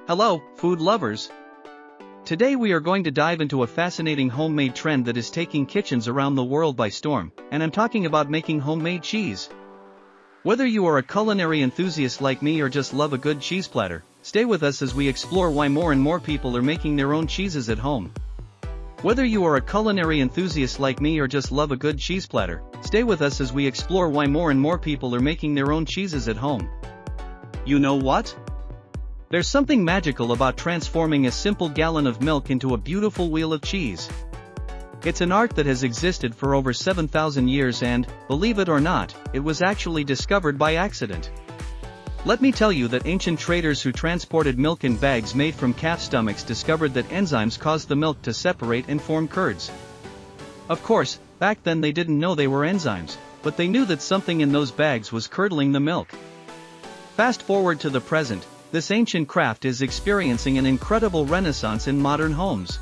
Hello, food lovers! Today we are going to dive into a fascinating homemade trend that is taking kitchens around the world by storm, and I'm talking about making homemade cheese. Whether you are a culinary enthusiast like me or just love a good cheese platter, stay with us as we explore why more and more people are making their own cheeses at home. Whether you are a culinary enthusiast like me or just love a good cheese platter, stay with us as we explore why more and more people are making their own cheeses at home. You know what? There's something magical about transforming a simple gallon of milk into a beautiful wheel of cheese. It's an art that has existed for over 7,000 years and, believe it or not, it was actually discovered by accident. Let me tell you that ancient traders who transported milk in bags made from calf stomachs discovered that enzymes caused the milk to separate and form curds. Of course, back then they didn't know they were enzymes, but they knew that something in those bags was curdling the milk. Fast forward to the present, this ancient craft is experiencing an incredible renaissance in modern homes.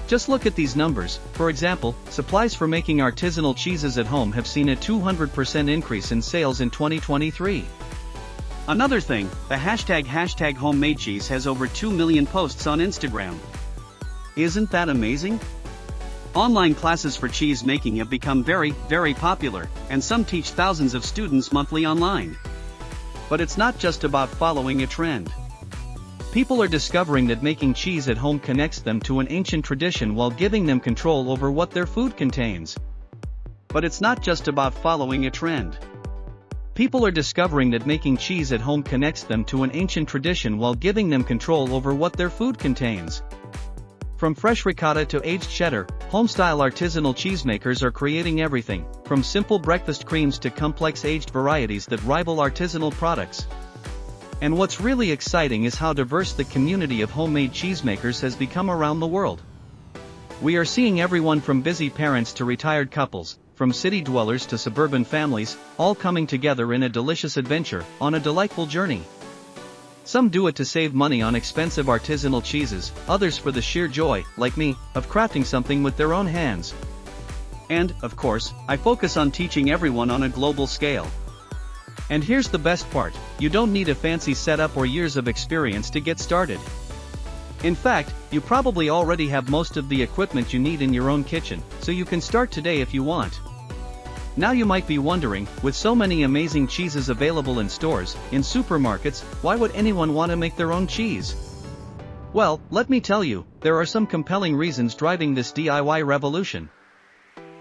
Just look at these numbers. For example, supplies for making artisanal cheeses at home have seen a 200% increase in sales in 2023. Another thing, the hashtag homemade cheese has over 2 million posts on Instagram. Isn't that amazing? Online classes for cheese making have become very, very popular, and some teach thousands of students monthly online. But it's not just about following a trend. People are discovering that making cheese at home connects them to an ancient tradition while giving them control over what their food contains. But it's not just about following a trend. People are discovering that making cheese at home connects them to an ancient tradition while giving them control over what their food contains. From fresh ricotta to aged cheddar, homestyle artisanal cheesemakers are creating everything, from simple breakfast creams to complex aged varieties that rival artisanal products. And what's really exciting is how diverse the community of homemade cheesemakers has become around the world. We are seeing everyone from busy parents to retired couples, from city dwellers to suburban families, all coming together in a delicious adventure, on a delightful journey. Some do it to save money on expensive artisanal cheeses, others for the sheer joy, like me, of crafting something with their own hands. And, of course, I focus on teaching everyone on a global scale. And here's the best part, you don't need a fancy setup or years of experience to get started. In fact, you probably already have most of the equipment you need in your own kitchen, so you can start today if you want. Now you might be wondering, with so many amazing cheeses available in stores, in supermarkets, why would anyone want to make their own cheese? Well, let me tell you, there are some compelling reasons driving this DIY revolution.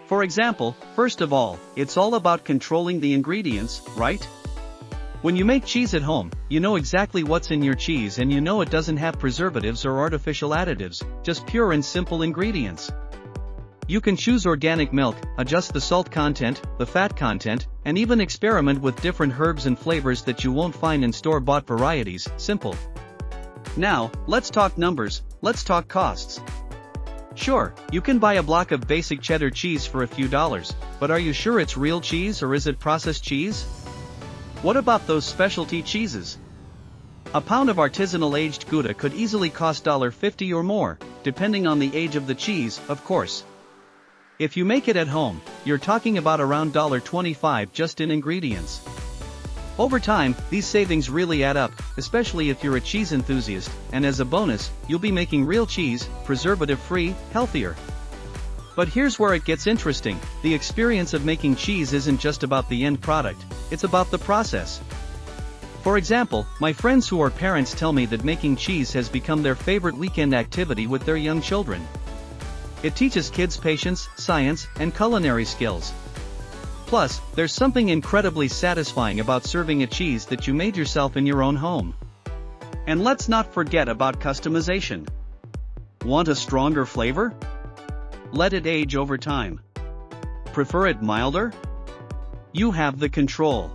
For example, first of all, it's all about controlling the ingredients, right? When you make cheese at home, you know exactly what's in your cheese and you know it doesn't have preservatives or artificial additives, just pure and simple ingredients. You can choose organic milk, adjust the salt content, the fat content, and even experiment with different herbs and flavors that you won't find in store-bought varieties. Simple. Now, let's talk numbers, let's talk costs. Sure, you can buy a block of basic cheddar cheese for a few dollars, but are you sure it's real cheese or is it processed cheese? What about those specialty cheeses? A pound of artisanal aged Gouda could easily cost $1.50 or more, depending on the age of the cheese, of course. If you make it at home, you're talking about around $1.25 just in ingredients. Over time, these savings really add up, especially if you're a cheese enthusiast, and as a bonus, you'll be making real cheese, preservative-free, healthier. But here's where it gets interesting, the experience of making cheese isn't just about the end product, it's about the process. For example, my friends who are parents tell me that making cheese has become their favorite weekend activity with their young children. It teaches kids patience, science, and culinary skills. Plus, there's something incredibly satisfying about serving a cheese that you made yourself in your own home. And let's not forget about customization. Want a stronger flavor? Let it age over time. Prefer it milder? You have the control.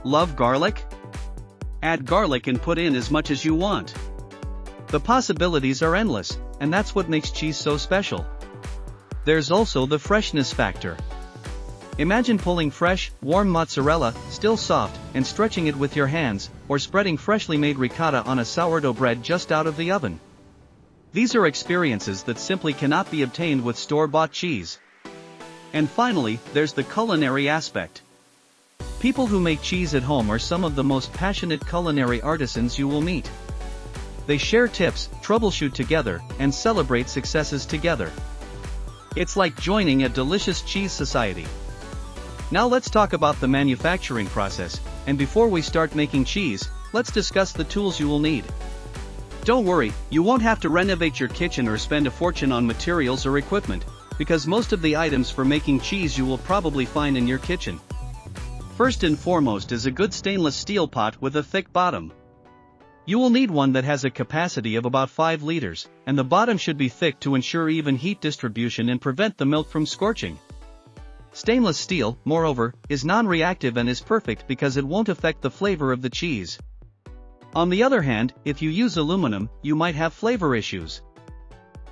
Love garlic? Add garlic and put in as much as you want. The possibilities are endless, and that's what makes cheese so special. There's also the freshness factor. Imagine pulling fresh, warm mozzarella, still soft, and stretching it with your hands, or spreading freshly made ricotta on a sourdough bread just out of the oven. These are experiences that simply cannot be obtained with store-bought cheese. And finally, there's the culinary aspect. People who make cheese at home are some of the most passionate culinary artisans you will meet. They share tips, troubleshoot together, and celebrate successes together. It's like joining a delicious cheese society. Now let's talk about the manufacturing process, and before we start making cheese, let's discuss the tools you will need. Don't worry, you won't have to renovate your kitchen or spend a fortune on materials or equipment, because most of the items for making cheese you will probably find in your kitchen. First and foremost is a good stainless steel pot with a thick bottom. You will need one that has a capacity of about 5 liters, and the bottom should be thick to ensure even heat distribution and prevent the milk from scorching. Stainless steel, moreover, is non-reactive and is perfect because it won't affect the flavor of the cheese. On the other hand, if you use aluminum, you might have flavor issues.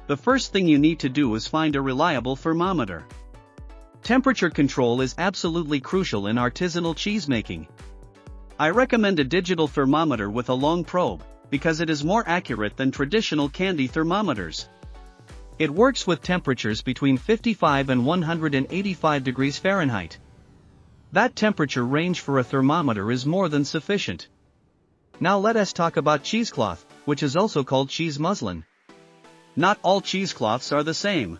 The first thing you need to do is find a reliable thermometer. Temperature control is absolutely crucial in artisanal cheesemaking. I recommend a digital thermometer with a long probe, because it is more accurate than traditional candy thermometers. It works with temperatures between 55 and 185 degrees Fahrenheit. That temperature range for a thermometer is more than sufficient. Now let us talk about cheesecloth, which is also called cheese muslin. Not all cheesecloths are the same.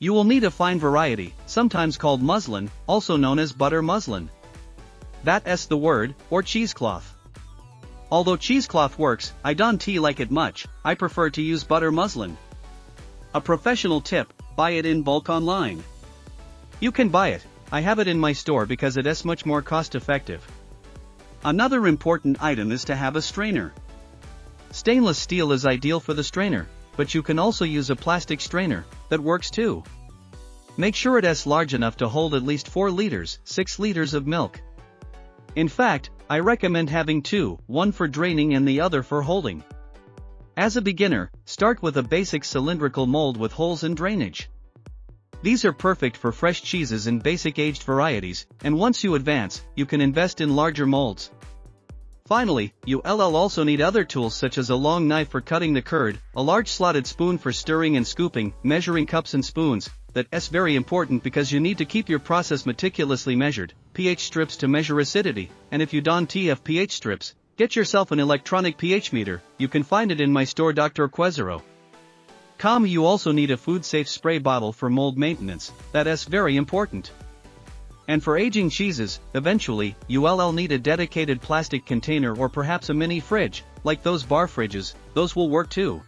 You will need a fine variety, sometimes called muslin, also known as butter muslin. That's the word, or cheesecloth. Although cheesecloth works, I don't like it much, I prefer to use butter muslin. A professional tip, buy it in bulk online. You can buy it, I have it in my store because it is much more cost effective. Another important item is to have a strainer. Stainless steel is ideal for the strainer, but you can also use a plastic strainer, that works too. Make sure it is large enough to hold at least 4 liters, 6 liters of milk. In fact, I recommend having two, one for draining and the other for holding. As a beginner, start with a basic cylindrical mold with holes and drainage. These are perfect for fresh cheeses and basic aged varieties, and once you advance, you can invest in larger molds. Finally, you'll also need other tools such as a long knife for cutting the curd, a large slotted spoon for stirring and scooping, measuring cups and spoons. That's very important because you need to keep your process meticulously measured, pH strips to measure acidity, and if you don't have pH strips, get yourself an electronic pH meter, you can find it in my store Dr. Quesero. You also need a food-safe spray bottle for mold maintenance, that is very important. And for aging cheeses, eventually, you'll need a dedicated plastic container or perhaps a mini fridge, like those bar fridges, those will work too.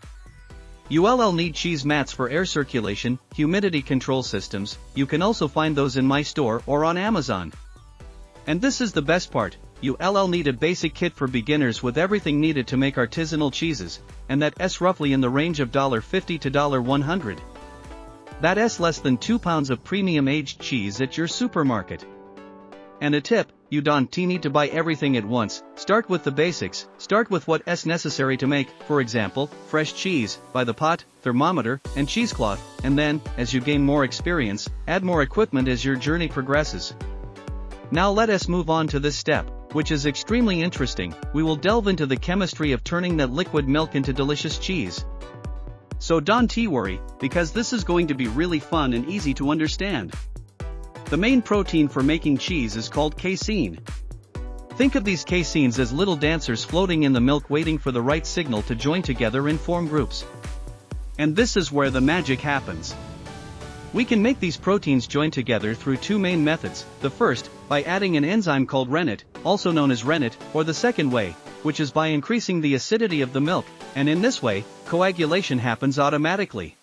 You'll need cheese mats for air circulation, humidity control systems, you can also find those in my store or on Amazon. And this is the best part, you'll need a basic kit for beginners with everything needed to make artisanal cheeses, and that's roughly in the range of $50 to $100. That's less than 2 pounds of premium aged cheese at your supermarket. And a tip, you don't need to buy everything at once, start with the basics, start with what's necessary to make, for example, fresh cheese, buy the pot, thermometer, and cheesecloth, and then, as you gain more experience, add more equipment as your journey progresses. Now let us move on to this step, which is extremely interesting. We will delve into the chemistry of turning that liquid milk into delicious cheese. So don't worry, because this is going to be really fun and easy to understand. The main protein for making cheese is called casein. Think of these caseins as little dancers floating in the milk waiting for the right signal to join together and form groups. And this is where the magic happens. We can make these proteins join together through two main methods, the first, by adding an enzyme called rennet, also known as rennet, or the second way, which is by increasing the acidity of the milk, and in this way, coagulation happens automatically.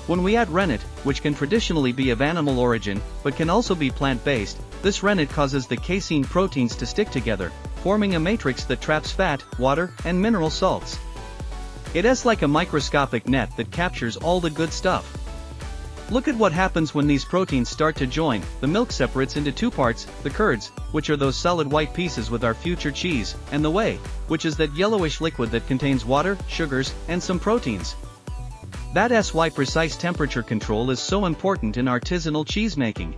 When we add rennet, which can traditionally be of animal origin, but can also be plant-based, this rennet causes the casein proteins to stick together, forming a matrix that traps fat, water, and mineral salts. It is like a microscopic net that captures all the good stuff. Look at what happens when these proteins start to join. The milk separates into two parts, the curds, which are those solid white pieces with our future cheese, and the whey, which is that yellowish liquid that contains water, sugars, and some proteins. That's why precise temperature control is so important in artisanal cheesemaking.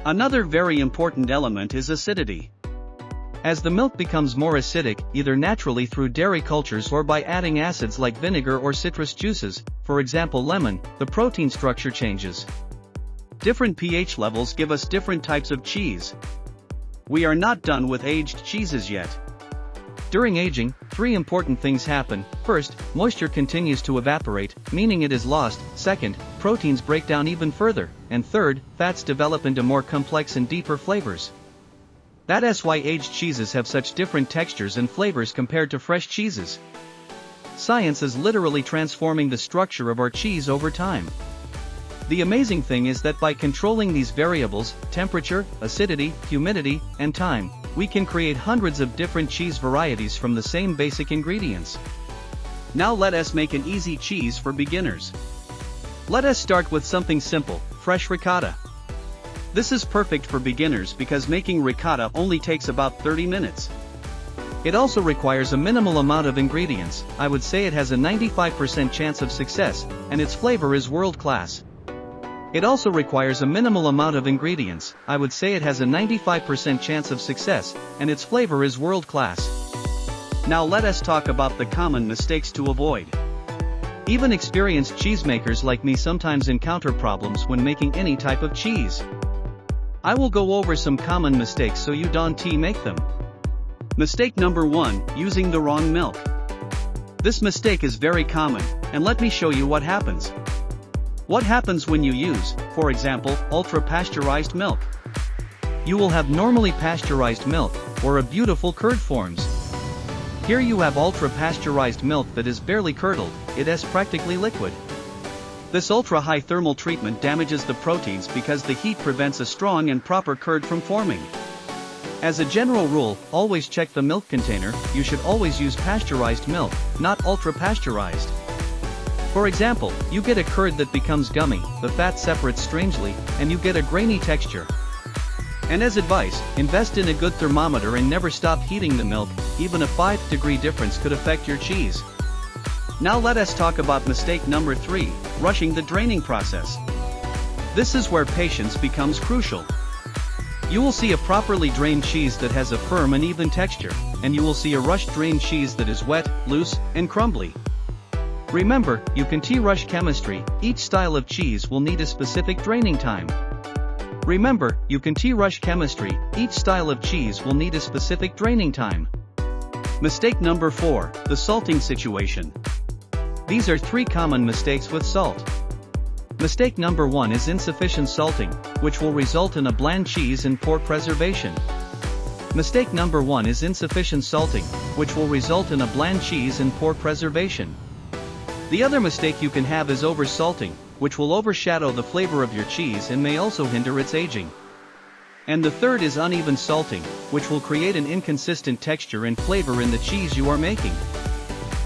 Another very important element is acidity. As the milk becomes more acidic, either naturally through dairy cultures or by adding acids like vinegar or citrus juices, for example lemon, the protein structure changes. Different pH levels give us different types of cheese. We are not done with aged cheeses yet. During aging, three important things happen. First, moisture continues to evaporate, meaning it is lost. Second, proteins break down even further. And third, fats develop into more complex and deeper flavors. That's why aged cheeses have such different textures and flavors compared to fresh cheeses. Science is literally transforming the structure of our cheese over time. The amazing thing is that by controlling these variables, temperature, acidity, humidity, and time, we can create hundreds of different cheese varieties from the same basic ingredients. Now let us make an easy cheese for beginners. Let us start with something simple, fresh ricotta. This is perfect for beginners because making ricotta only takes about 30 minutes. It also requires a minimal amount of ingredients. I would say it has a 95% chance of success, and its flavor is world-class. It also requires a minimal amount of ingredients. I would say it has a 95% chance of success, and its flavor is world-class. Now let us talk about the common mistakes to avoid. Even experienced cheesemakers like me sometimes encounter problems when making any type of cheese. I will go over some common mistakes so you don't make them. Mistake number 1, using the wrong milk. This mistake is very common, and let me show you what happens. What happens when you use, for example, ultra-pasteurized milk? You will have normally pasteurized milk, or a beautiful curd forms. Here you have ultra-pasteurized milk that is barely curdled, it is practically liquid. This ultra-high thermal treatment damages the proteins because the heat prevents a strong and proper curd from forming. As a general rule, always check the milk container. You should always use pasteurized milk, not ultra-pasteurized. For example, you get a curd that becomes gummy, the fat separates strangely, and you get a grainy texture. And as advice, invest in a good thermometer and never stop heating the milk, even a 5-degree difference could affect your cheese. Now let us talk about mistake number 3, rushing the draining process. This is where patience becomes crucial. You will see a properly drained cheese that has a firm and even texture, and you will see a rushed drained cheese that is wet, loose, and crumbly. Remember, you can rush chemistry. Each style of cheese will need a specific draining time. Remember, you can rush chemistry. Each style of cheese will need a specific draining time. Mistake number 4, the salting situation. These are 3 common mistakes with salt. Mistake number 1 is insufficient salting, which will result in a bland cheese and poor preservation. Mistake number 1 is insufficient salting, which will result in a bland cheese and poor preservation. The other mistake you can have is over-salting, which will overshadow the flavor of your cheese and may also hinder its aging. And the third is uneven salting, which will create an inconsistent texture and flavor in the cheese you are making.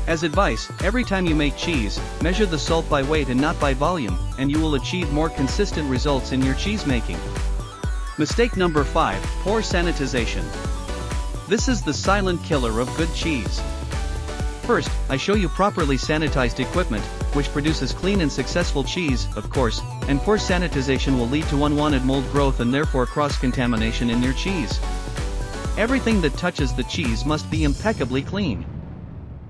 As advice, every time you make cheese, measure the salt by weight and not by volume, and you will achieve more consistent results in your cheese making. Mistake number 5, poor sanitization. This is the silent killer of good cheese. First, I show you properly sanitized equipment, which produces clean and successful cheese, of course, and poor sanitization will lead to unwanted mold growth and therefore cross-contamination in your cheese. Everything that touches the cheese must be impeccably clean.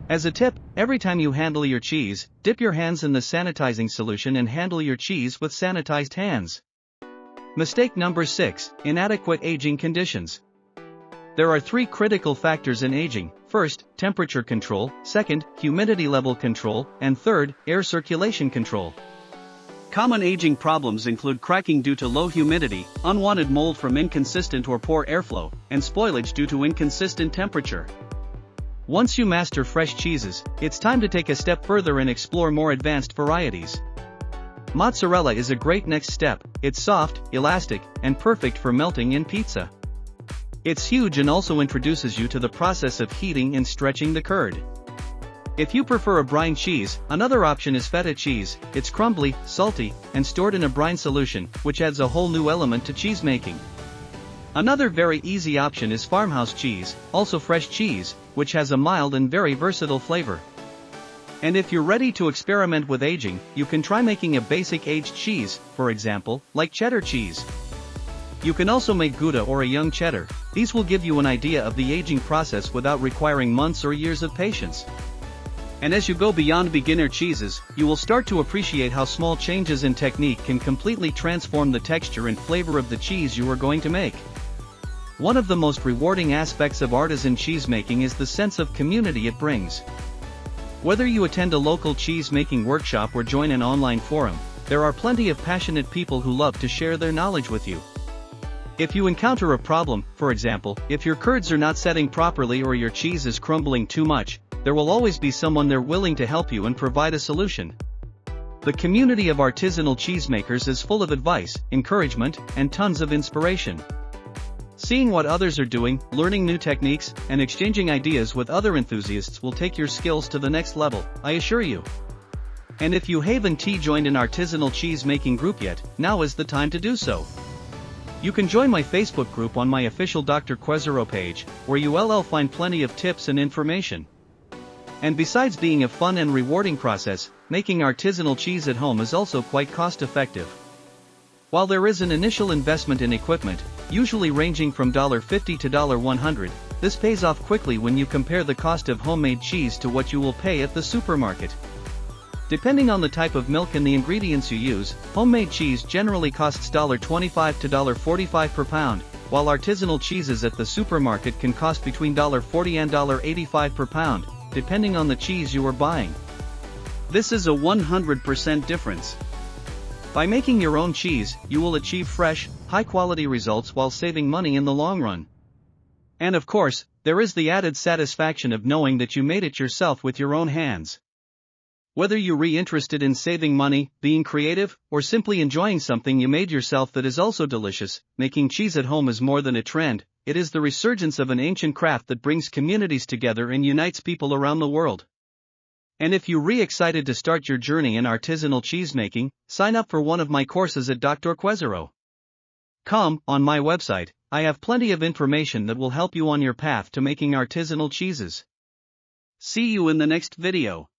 As a tip, every time you handle your cheese, dip your hands in the sanitizing solution and handle your cheese with sanitized hands. Mistake number 6, inadequate aging conditions. There are 3 critical factors in aging. First, temperature control, second, humidity level control, and third, air circulation control. Common aging problems include cracking due to low humidity, unwanted mold from inconsistent or poor airflow, and spoilage due to inconsistent temperature. Once you master fresh cheeses, it's time to take a step further and explore more advanced varieties. Mozzarella is a great next step. It's soft, elastic, and perfect for melting in pizza. It's huge and also introduces you to the process of heating and stretching the curd. If you prefer a brine cheese, another option is feta cheese. It's crumbly, salty, and stored in a brine solution, which adds a whole new element to cheese making. Another very easy option is farmhouse cheese, also fresh cheese, which has a mild and very versatile flavor. And if you're ready to experiment with aging, you can try making a basic aged cheese, for example, like cheddar cheese. You can also make Gouda or a young cheddar. These will give you an idea of the aging process without requiring months or years of patience. And as you go beyond beginner cheeses, you will start to appreciate how small changes in technique can completely transform the texture and flavor of the cheese you are going to make. One of the most rewarding aspects of artisan cheesemaking is the sense of community it brings. Whether you attend a local cheese-making workshop or join an online forum, there are plenty of passionate people who love to share their knowledge with you. If you encounter a problem, for example, if your curds are not setting properly or your cheese is crumbling too much, there will always be someone there willing to help you and provide a solution. The community of artisanal cheesemakers is full of advice, encouragement, and tons of inspiration. Seeing what others are doing, learning new techniques, and exchanging ideas with other enthusiasts will take your skills to the next level, I assure you. And if you haven't joined an artisanal cheese making group yet, now is the time to do so. You can join my Facebook group on my official Dr. Quesero page, where you'll find plenty of tips and information. And besides being a fun and rewarding process, making artisanal cheese at home is also quite cost-effective. While there is an initial investment in equipment, usually ranging from $50 to $100, this pays off quickly when you compare the cost of homemade cheese to what you will pay at the supermarket. Depending on the type of milk and the ingredients you use, homemade cheese generally costs $25 to $45 per pound, while artisanal cheeses at the supermarket can cost between $40 and $85 per pound, depending on the cheese you are buying. This is a 100% difference. By making your own cheese, you will achieve fresh, high-quality results while saving money in the long run. And of course, there is the added satisfaction of knowing that you made it yourself with your own hands. Whether you're interested in saving money, being creative, or simply enjoying something you made yourself that is also delicious, making cheese at home is more than a trend, it is the resurgence of an ancient craft that brings communities together and unites people around the world. And if you're excited to start your journey in artisanal cheesemaking, sign up for one of my courses at Dr. Quesero. On my website, I have plenty of information that will help you on your path to making artisanal cheeses. See you in the next video.